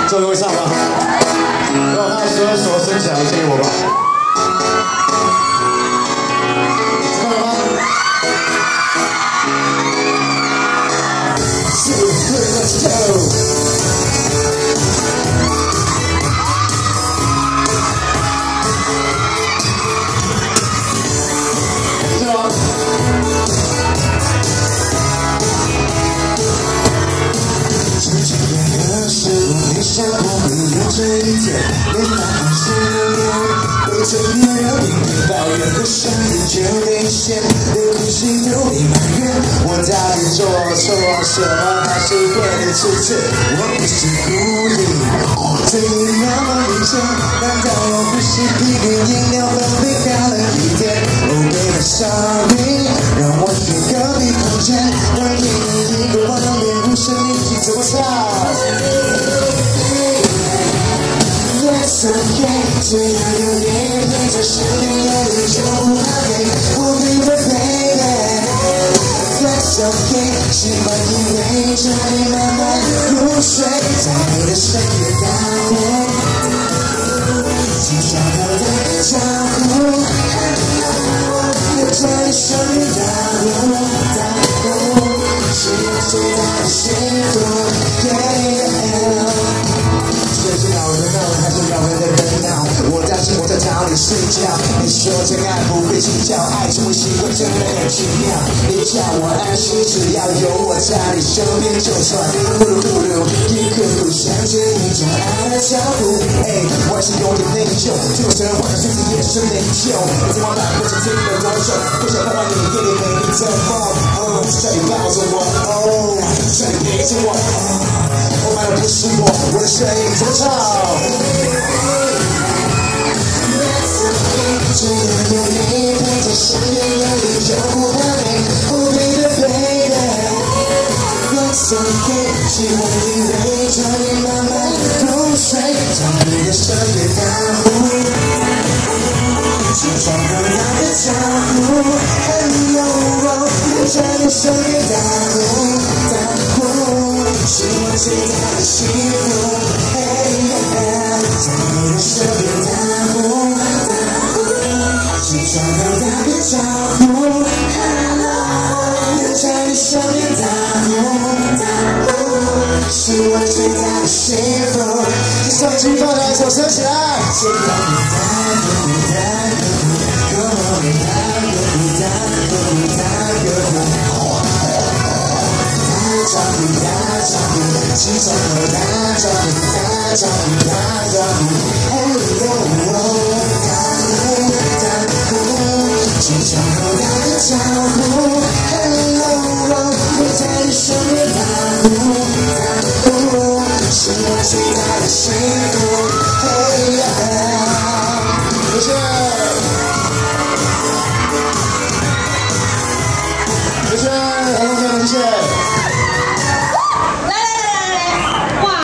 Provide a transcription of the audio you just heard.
座位上吧。如果他的所有手伸起来，借给我吧。知道了吗？Let's go。 想过会有这一天，连那安心的脸，为这别人频频抱怨的声音就得显得苦心有你埋怨。我到底做错什么，还是对你痴痴？我不是故意，对你那么明显，难道我不是批评饮料分别加了一点 ？Oh baby sorry， 让我去隔壁空间，让给你一个画面，不是你去怎么唱？ It's okay， 只要有你陪着，身边有你就不怕累。我给的 baby，That's okay， 习惯依偎着你慢慢入睡，在你的深夜打呼，轻巧的招呼，我在你身边打呼，是我最大的幸福。我担心我在找你睡觉，你说真爱不会计较，爱成为习惯真的很奇妙。你叫我安心，只要有我在你身边，就算呼噜呼噜，一刻不想见一种爱的脚步。哎，我还是有点内疚，就算我的日子也是内疚。我怎么办？不想听了多久，不想看到你夜里美丽的梦。哦，这里抱着我，哦，这里陪着我，我买的不是我的声音怎么唱？ 只要有你陪着，身边有你就不怕累。Oh baby baby， That's okay， 希望依偎着你慢慢入睡，在你的身边打呼，轻窗口打个招呼 ，Hello， 在你身边打呼，是我最大的幸福。Hey， 在你的身边打呼。 轻窗口打个招呼 ，Hello， 在你身边打呼，是我最大的幸福。手机放下，手伸起来。谁让你打个呼，打个呼 ，Come on， 打个呼，打个呼，打个呼，打招呼，打招呼，轻窗口打招呼，打招呼，打招呼 ，Hello。 轻窗口打个招呼 ，Hello， 我在你身边打呼，是我最大的幸福。